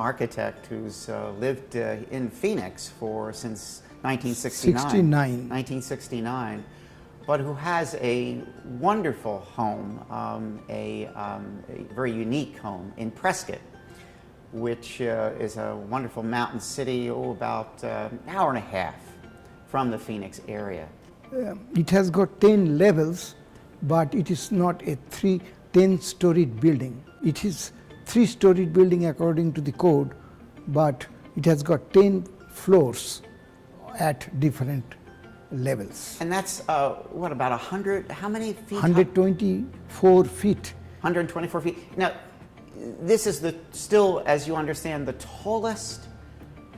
architect who's lived in Phoenix since 1969, but who has a wonderful home, a very unique home in Prescott, which is a wonderful mountain city, about an hour and a half from the Phoenix area. It has got 10 levels, but it is not a 10-storied building. It is 3-storied building according to the code, but it has got 10 floors at different levels. And that's what, about 100? How many feet? 124 feet. 124 feet. Now, this is still, as you understand, the tallest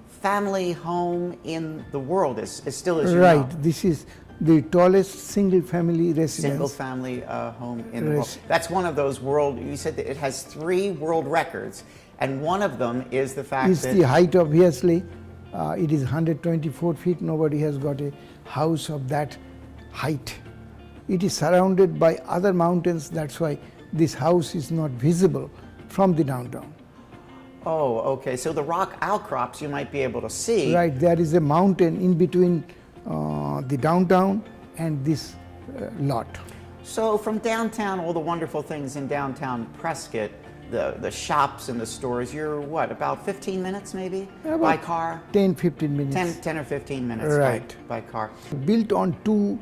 family home in the world. Is still as you know. Right. This is the tallest single-family residence. Single-family home in the world. That's one of those you said that it has 3 world records, and one of them is the fact that... the height, obviously. It is 124 feet. Nobody has got a house of that height. It is surrounded by other mountains. That's why this house is not visible from the downtown. Oh, okay. So the rock outcrops you might be able to see. Right. There is a mountain in between the downtown and this lot. So from downtown, all the wonderful things in downtown Prescott, the shops and the stores, you're what, about 15 minutes maybe by car? 10-15 minutes. 10 or 15 minutes right. by car. Built on 2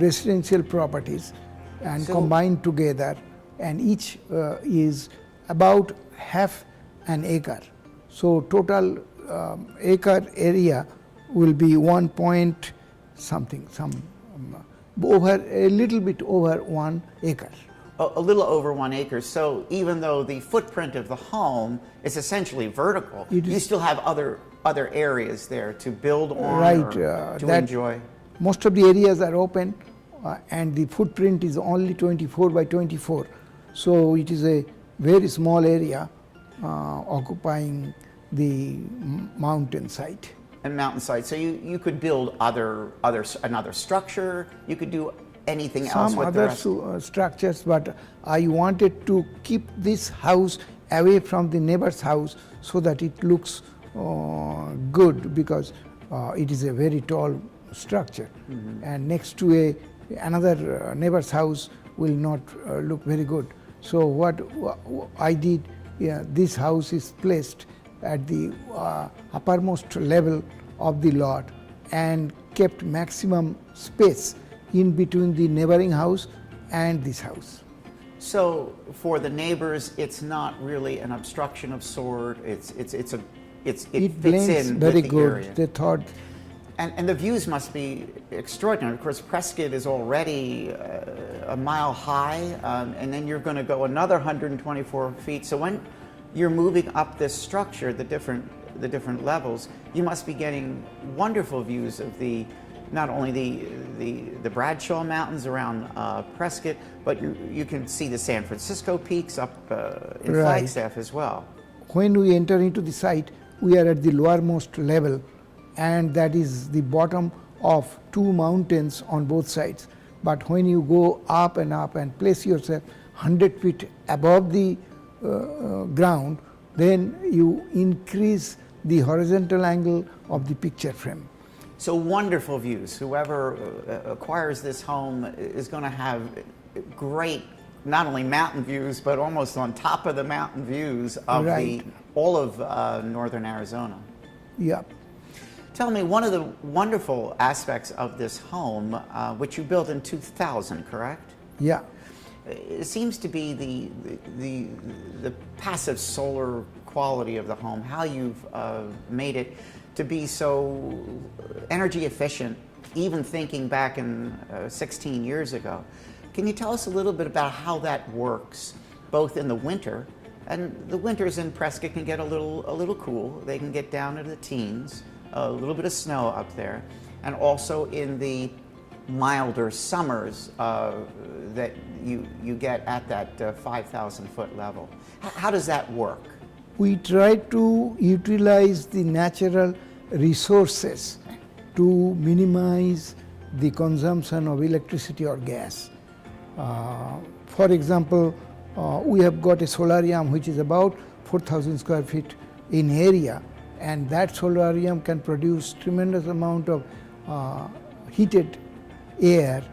residential properties and combined together, and each is about half an acre. So total acre area will be 1 point something, over a little bit over 1 acre. A little over 1 acre. So even though the footprint of the home is essentially vertical, you still have other areas there to build on, right, to enjoy. Most of the areas are open, and the footprint is only 24 by 24. So it is a very small area occupying the mountainside. And mountainside. So you could build another structure. You could do anything else with the rest. Some other structures, but I wanted to keep this house away from the neighbor's house so that it looks good, because it is a very tall structure, and next to another neighbor's house will not look very good. So what I did, this house is placed at the uppermost level of the lot and kept maximum space in between the neighboring house and this house. So for the neighbors, it's not really an obstruction of sort. It fits in very with the good. area. They thought, and the views must be extraordinary. Of course, Prescott is already a mile high, and then you're going to go another 124 feet. So when you're moving up this structure, the different levels, you must be getting wonderful views of not only the Bradshaw Mountains around Prescott, but you can see the San Francisco peaks up in Flagstaff as well. When we enter into the site, we are at the lowermost level, and that is the bottom of 2 mountains on both sides. But when you go up and place yourself 100 feet above the ground, then you increase the horizontal angle of the picture frame. So wonderful views. Whoever acquires this home is going to have great, not only mountain views, but almost on top of the mountain views of all of northern Arizona. Yeah. Tell me, one of the wonderful aspects of this home, which you built in 2000, correct? Yeah. It seems to be the passive solar quality of the home, how you've made it to be so energy efficient, even thinking back in 16 years ago. Can you tell us a little bit about how that works, both in the winter, and the winters in Prescott can get a little cool. They can get down to the teens, a little bit of snow up there, and also in the milder summers that you get at that 5,000 foot level. How does that work? We try to utilize the natural resources to minimize the consumption of electricity or gas. For example, we have got a solarium which is about 4,000 square feet in area, and that solarium can produce tremendous amount of heated air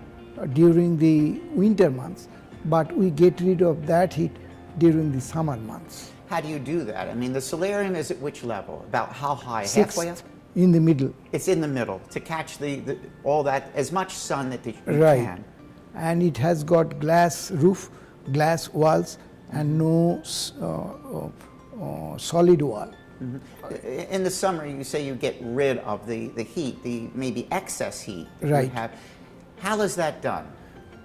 during the winter months, but we get rid of that heat during the summer months. How do you do that? I mean, the solarium is at which level? About how high? Sixth, Halfway up? in the middle. It's in the middle to catch all that, as much sun that you Right. can. And it has got glass roof, glass walls, and no solid wall. In the summer, you say you get rid of the heat, the maybe excess heat you Right. have. How is that done?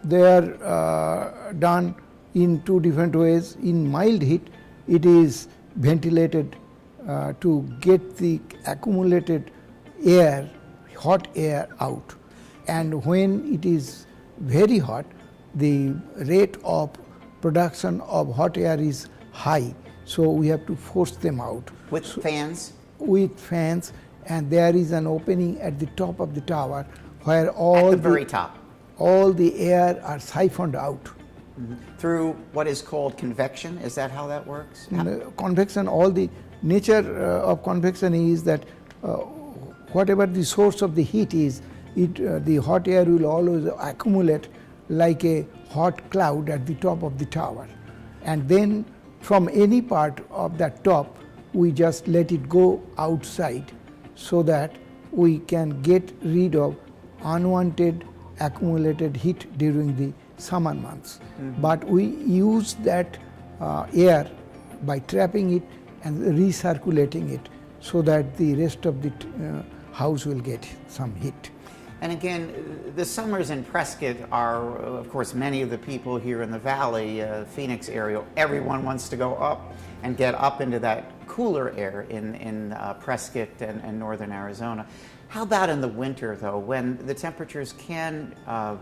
They are done in two different ways. In mild heat, it is ventilated to get the accumulated air, hot air out. And when it is very hot, the rate of production of hot air is high, so we have to force them out With fans? with fans, and there is an opening at the top of the tower where At all the very top. all the air are siphoned out. Through what is called convection? Is that how that works? Convection, all the nature of convection is that whatever the source of the heat is, the hot air will always accumulate like a hot cloud at the top of the tower, and then from any part of that top we just let it go outside so that we can get rid of unwanted accumulated heat during the summer months. But we use that air by trapping it and recirculating it so that the rest of the house will get some heat. And again, the summers in Prescott are, of course, many of the people here in the valley, Phoenix area, everyone wants to go up and get up into that cooler air in Prescott and northern Arizona. How about in the winter, though, when the temperatures can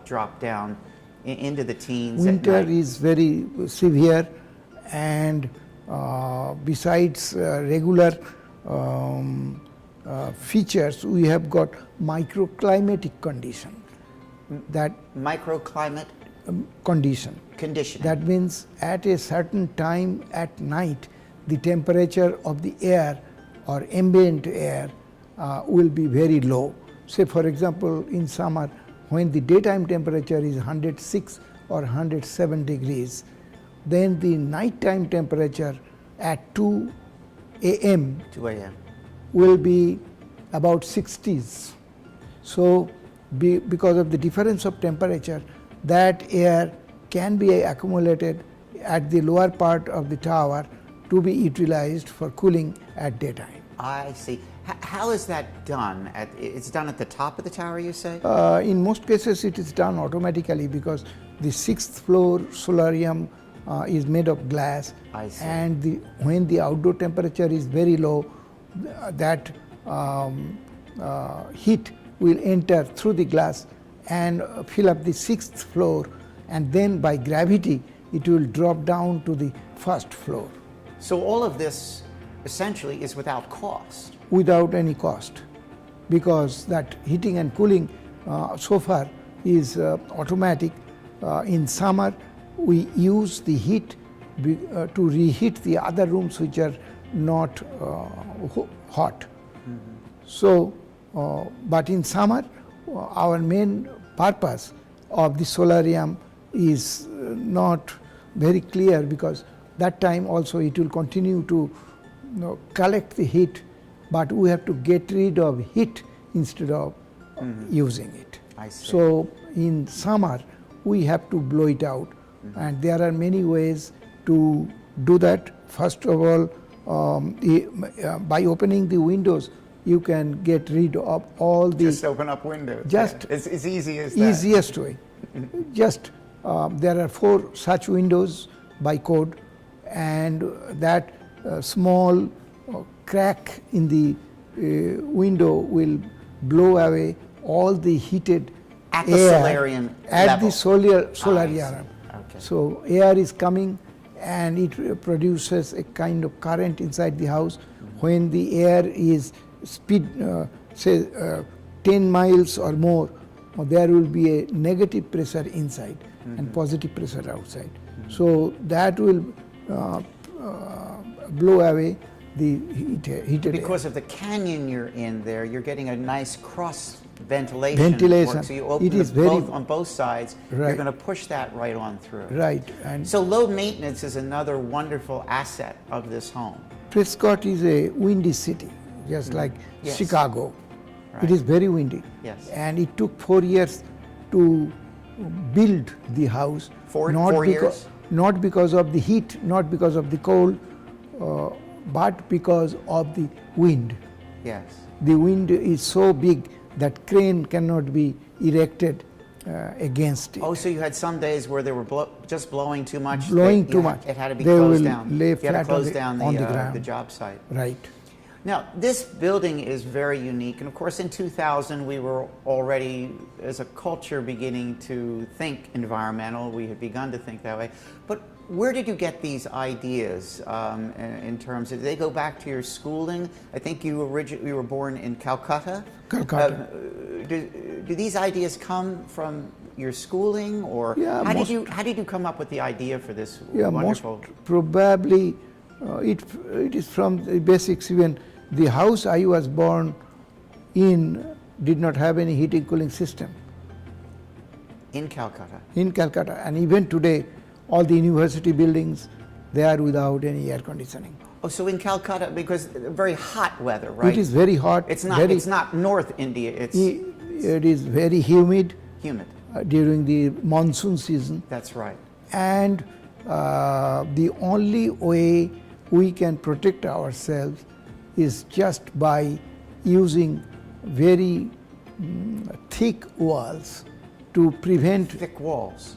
drop down into the teens? Winter at night? is very severe, and besides regular features, we have got microclimatic condition. That Microclimate condition. condition. That means at a certain time at night, the temperature of the air or ambient air will be very low. Say for example, in summer, when the daytime temperature is 106 or 107 degrees, then the nighttime temperature at 2 a.m. 2 a.m. will be about 60s. So because of the difference of temperature, that air can be accumulated at the lower part of the tower to be utilized for cooling at daytime. I see. How is that done? It's done at the top of the tower, you say? In most cases it is done automatically because the 6th floor solarium is made of glass. I see. And when the outdoor temperature is very low, that heat will enter through the glass and fill up the 6th floor, and then by gravity it will drop down to the 1st floor So all of this essentially is without cost. without any cost, because that heating and cooling so far is automatic. In summer we use the heat to reheat the other rooms which are not hot. So but in summer our main purpose of the solarium is not very clear, because that time also it will continue to collect the heat, but we have to get rid of heat instead of using it. I see. So in summer we have to blow it out, and there are many ways to do that. First of all, by opening the windows you can get rid of all the Just open up windows. Just Yeah. It's as easy as that. easiest way. Just there are 4 such windows by code, and that small crack in the window will blow away all the heated At the air solarium at level. the solarium. Okay. So air is coming and it produces a kind of current inside the house. When the air is speed, say 10 miles or more, there will be a negative pressure inside and positive pressure outside. So that will blow away the heated air. Because of the canyon you're in there, you're getting a nice cross ventilation. Ventilation. So you open It is very, on both sides. You're right. going to push that right on through. Right. And So low maintenance is another wonderful asset of this home. Prescott is a windy city, just like Yes. Chicago. Right. It is very windy. Yes. And it took 4 years to build the house. Four because, years? Not because of the heat, not because of the cold, but because of the wind. Yes. The wind is so big that crane cannot be erected against it. Oh, so you had some days where they were just blowing too much? Blowing that too you had- much. It had to be They closed will down. lay You had to flat close down on the ground. the job site. Right. Now, this building is very unique, and of course in 2000 we were already, as a culture, beginning to think environmental. We had begun to think that way. But where did you get these ideas in terms of, did they go back to your schooling? I think you were born in Calcutta. Calcutta. Do these ideas come from your schooling, or Yeah, how did you come up with the idea for this Yeah, wonderful? most probably it is from the basics. Even the house I was born in did not have any heating cooling system In Calcutta. in Calcutta, and even today all the university buildings, they are without any air conditioning. Oh, so in Calcutta, because very hot weather, right? It is very hot. It's not. Very, It's not North India. It's it is very humid humid. during the monsoon season, That's right. and the only way we can protect ourselves is just by using very thick walls to prevent. Thick walls,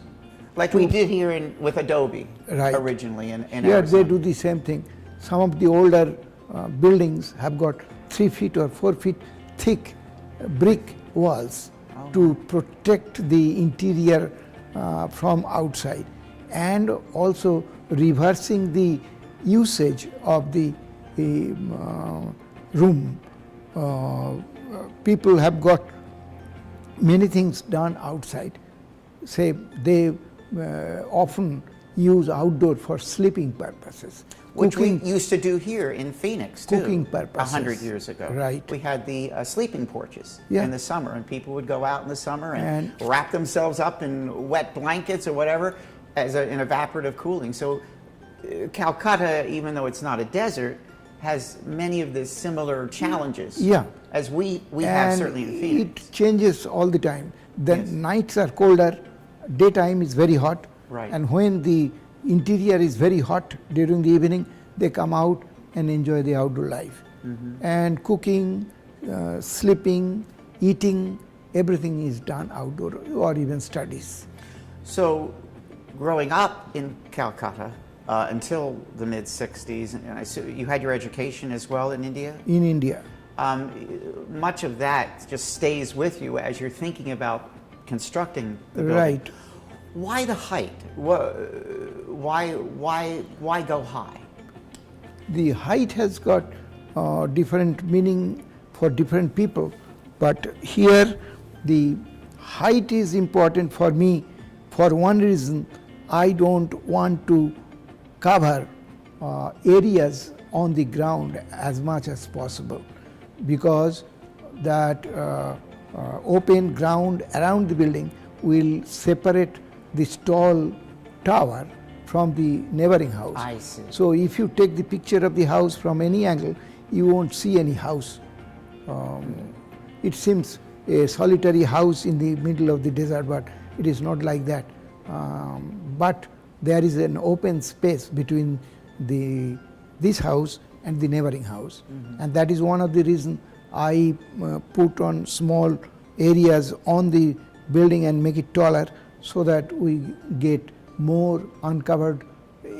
like we did here with Adobe Right. originally in Here they Arizona. do the same thing. Some of the older buildings have got 3 feet or 4 feet thick brick walls to protect the interior from outside, and also reversing the usage of the room. People have got many things done outside. Say they often use outdoor for sleeping purposes. Which Cooking, we used to do here in Phoenix too. Cooking purposes. 100 years ago. Right. We had the sleeping porches Yeah. in the summer, and people would go out in the summer and And- wrap themselves up in wet blankets or whatever as an evaporative cooling. So Calcutta, even though it's not a desert, has many of the similar challenges. Yeah. As we have and certainly in Phoenix. it changes all the time. The Yes. nights are colder, daytime is very hot, Right. and when the interior is very hot during the evening, they come out and enjoy the outdoor life. And cooking, sleeping, eating, everything is done outdoor, or even studies. So, growing up in Calcutta until the mid 60s, and I see you had your education as well in India. In India, Much of that just stays with you as you're thinking about constructing the building. right. Why the height? Why go high? The height has got different meaning for different people, but here the height is important for me for one reason. I don't want to cover areas on the ground as much as possible, because that open ground around the building will separate this tall tower from the neighboring house. I see. So if you take the picture of the house from any angle, you won't see any house. It seems a solitary house in the middle of the desert, but it is not like that. But there is an open space between this house and the neighboring house, and that is one of the reasons I put on small areas on the building and make it taller, so that we get more uncovered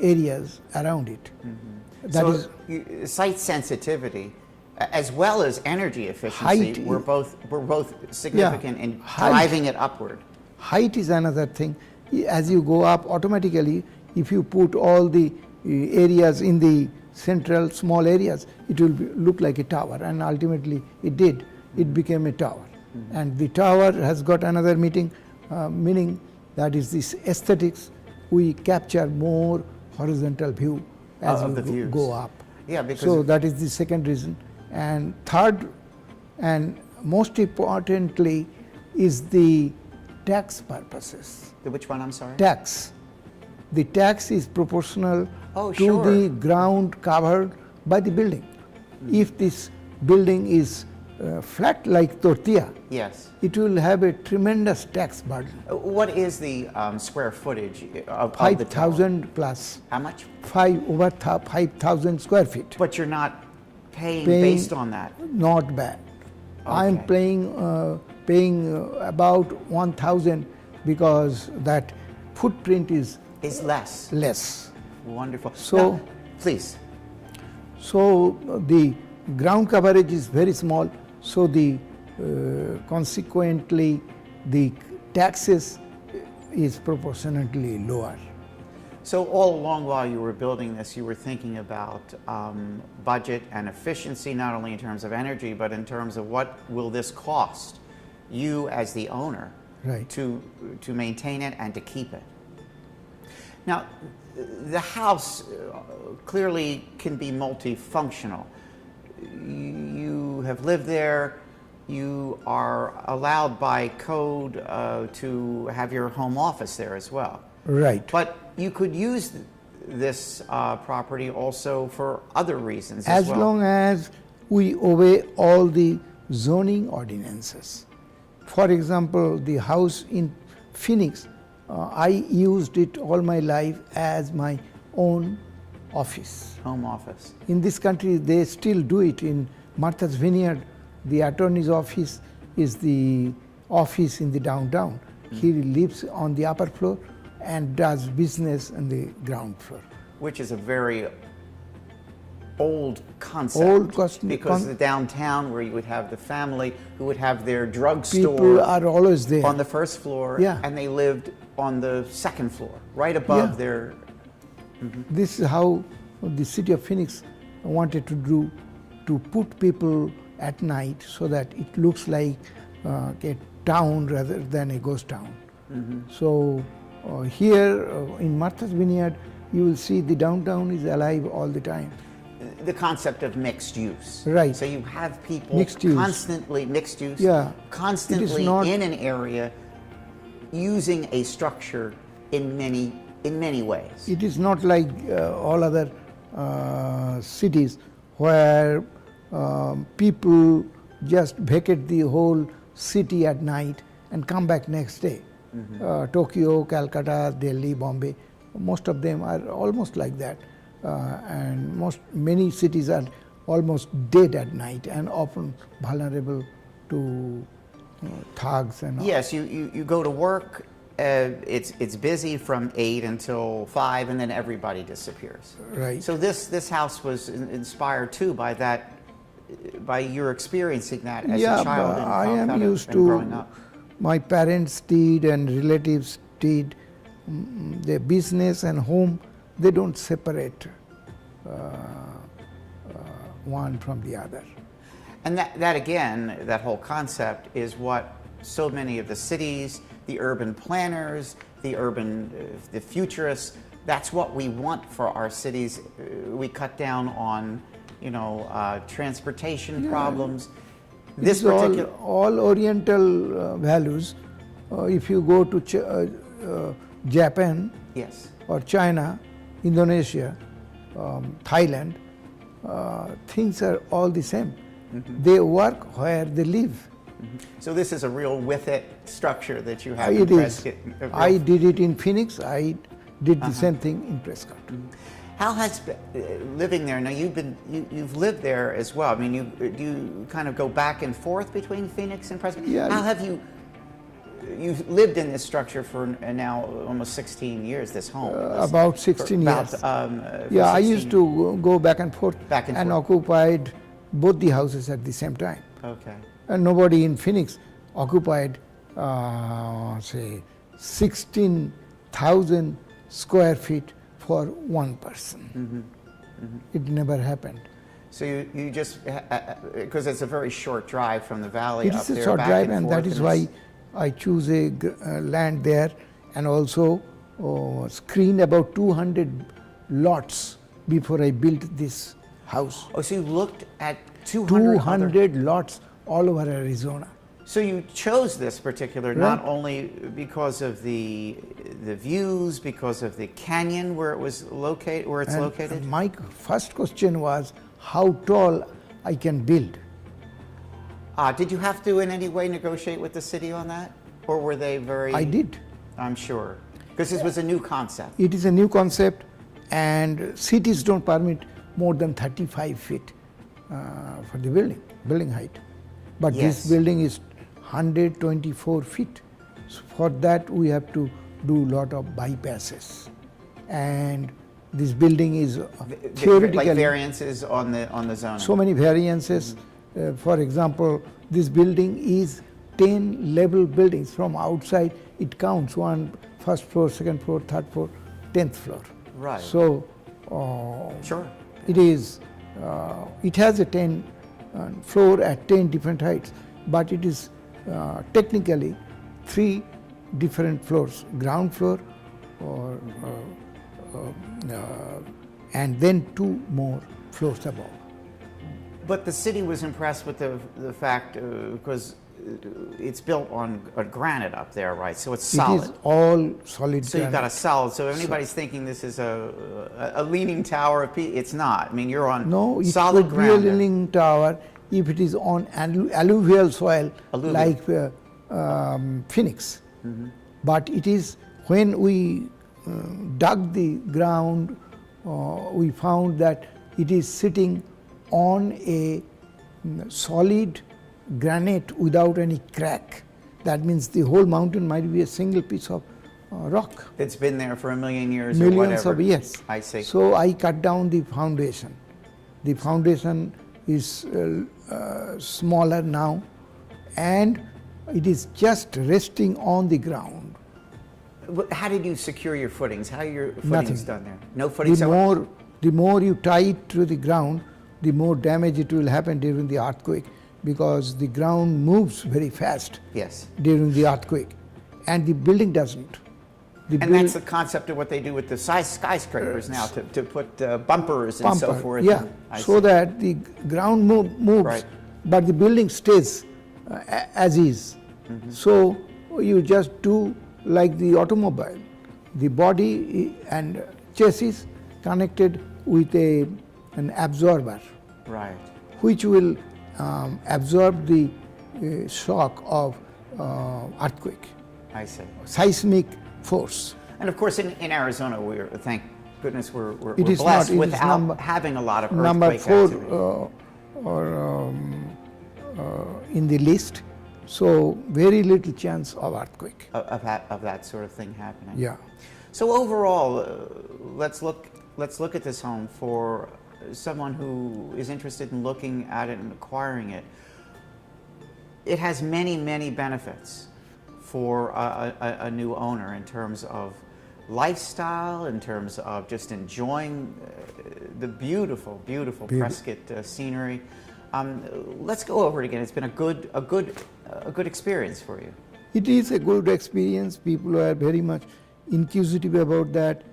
areas around it. That so is site sensitivity, as well as energy efficiency, Height were both significant in height. driving it upward. height is another thing. As you go up, automatically, if you put all the areas in the central small areas, it will look like a tower, and ultimately it did. It became a tower, and the tower has got another meaning, that is this aesthetics. We capture more horizontal view as Of the you views. go up. Yeah, because So that is the second reason. And third, and most importantly, is the tax purposes. which one? I'm sorry. Tax. The tax is proportional Oh, to sure. the ground covered by the building. If this building is flat like tortilla, Yes. it will have a tremendous tax burden. What is the square footage of the tower? 5,000 plus, How much? 5,000 square feet. But you're not paying Paying- based on that. Not bad. I am Okay. paying about 1,000 because that footprint is Is less. less. Wonderful. So- Now, please. So the ground coverage is very small. So the consequently the taxes is proportionately lower. So all along while you were building this, you were thinking about budget and efficiency, not only in terms of energy, but in terms of what will this cost you as the owner Right. to maintain it and to keep it. Now, the house clearly can be multifunctional. You have lived there. You are allowed by code to have your home office there as well. Right. But you could use this property also for other reasons as As well. long as we obey all the zoning ordinances. For example, the house in Phoenix, I used it all my life as my own office. Home office. In this country, they still do it. In Martha's Vineyard, the attorney's office is the office in the downtown. He lives on the upper floor and does business on the ground floor. Which is a very old concept. Old because the downtown where you would have the family who would have their drugstore People are always there. on the first floor, Yeah. and they lived on the second floor, right above Yeah. their. This is how the city of Phoenix wanted to do, to put people at night so that it looks like a town rather than a ghost town. So here in Martha's Vineyard, you will see the downtown is alive all the time. The concept of mixed use. Right. So you have people Mixed use. constantly, mixed use, Yeah. constantly not- in an area using a structure in many ways. It is not like all other cities where people just vacate the whole city at night and come back next day. Tokyo, Calcutta, Delhi, Bombay, most of them are almost like that. And many cities are almost dead at night and often vulnerable to thugs and all. Yes, you go to work. It's busy from 8 until 5, and then everybody disappears. Right. So this house was inspired too by that, by your experiencing that as Yeah, a child but in I am Calcutta used and to, growing up. my parents did and relatives did, their business and home, they don't separate one from the other. And that again, that whole concept is what so many of the cities, the urban planners, the futurists, that's what we want for our cities. We cut down on, transportation problems. This It's particular, all Oriental values. If you go to Japan yes. or China, Indonesia, Thailand, things are all the same. They work where they live. So this is a real with it structure that you have in It is. Prescott. a real- I did it in Phoenix. I did the same thing in Prescott. How has living there? Now you've lived there as well. I mean, do you kind of go back and forth between Phoenix and Prescott? Yeah. How have you've lived in this structure for now almost 16 years? This home. About 16 years. For Yeah, I 16 used to go back and forth, Back and forth. occupied both the houses at the same time. Okay. And nobody in Phoenix occupied, say, 16,000 square feet for one person. It never happened. So you just because it's a very short drive from the valley. It up is a there, short back drive, and and forth, that is and why it's- I choose a land there, and also screened about 200 lots before I built this house. Oh, so you looked at 200 200 lots all over Arizona. So you chose this particular not only because of the views, because of the canyon where it was located, where it's located. My first question was how tall I can build. Did you have to in any way negotiate with the city on that, or were they very? I did. I'm sure, because this was a new concept. It is a new concept, and cities don't permit more than 35 feet for the building height. But Yes. this building is 124 feet. So for that we have to do lot of bypasses, and this building is theoretically like variances on the zoning. so many variances. For example, this building is 10 level buildings. From outside it counts first floor, second floor, third floor, 10th floor. Right. So Sure. it is it has a 10 floor at 10 different heights, but it is technically 3 different floors: ground floor, or and then 2 more floors above. But the city was impressed with the fact because it's built on granite up there, right? So it's solid. It is all solid. So you've got a granite. solid. So if anybody's thinking this is a leaning tower of peace, it's not. I mean, you're on No, it solid could be a ground. leaning tower if it is on alluvial soil, Alluvial. like Phoenix. But it is when we dug the ground, we found that it is sitting on a solid granite without any crack. That means the whole mountain might be a single piece of rock. It's been there for a million years or Millions whatever. of years. I see. So I cut down the foundation. The foundation is smaller now, and it is just resting on the ground. How did you secure your footings? How are your footings Nothing. done there? No footings. The more you tie it to the ground, the more damage it will happen during the earthquake, because the ground moves very fast Yes. during the earthquake, and the building doesn't. And that's the concept of what they do with the skyscrapers now, to put bumpers and so bumper, forth. yeah, I so see. that the ground moves, Right. but the building stays as is. So you just do like the automobile, the body and chassis connected with an absorber, Right. which will absorb the shock of earthquake, I see. seismic force. And of course, in Arizona, thank goodness we're It is blessed not- it is without having a lot of Number earthquake 4 activity. in the list, so very little chance of earthquake. Of that sort of thing happening. Yeah. So overall, let's look at this home for someone who is interested in looking at it and acquiring it. It has many benefits for a new owner in terms of lifestyle, in terms of just enjoying the beautiful Prescott scenery. Let's go over it again. It's been a good experience for you. It is a good experience. People are very much inquisitive about that.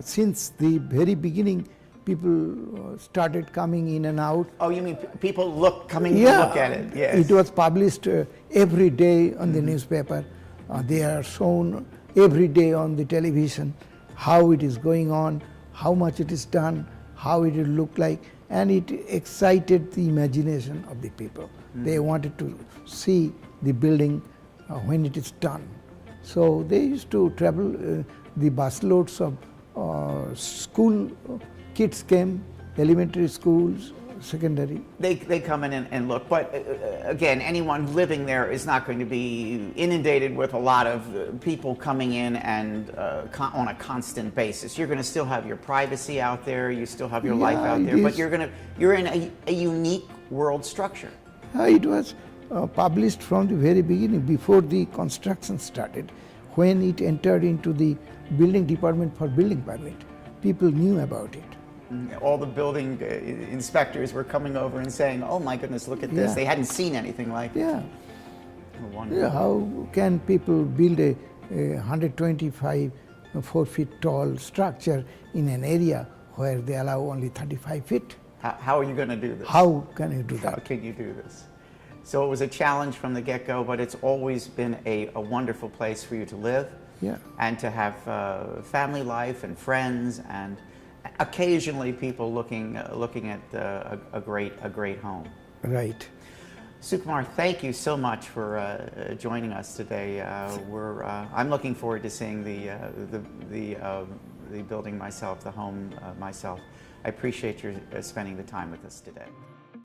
Since the very beginning, people started coming in and out. Oh, you mean people coming to look at it? Yes. It was published every day on the newspaper. They are shown every day on the television how it is going on, how much it is done, how it will look like, and it excited the imagination of the people. They wanted to see the building when it is done. So they used to travel. The busloads of school kids came, elementary schools, secondary. They come in and look, but again, anyone living there is not going to be inundated with a lot of people coming in and on a constant basis. You're going to still have your privacy out there. You still have your life out it there, but is. you're in a unique world structure. It was published from the very beginning, before the construction started. When it entered into the building department for building permit, people knew about it. All the building inspectors were coming over and saying, "Oh my goodness, look at this!" Yeah. They hadn't seen anything like Yeah. it. Wonderful. How can people build a 125 4 feet tall structure in an area where they allow only 35 feet? How are you going to do this? How can you do How that? can you do this? So it was a challenge from the get-go, but it's always been a wonderful place for you to live. Yeah. And to have family life and friends, and occasionally people looking at a great home. Right. Sukumar, thank you so much for joining us today. I'm looking forward to seeing the building myself, the home myself. I appreciate your spending the time with us today.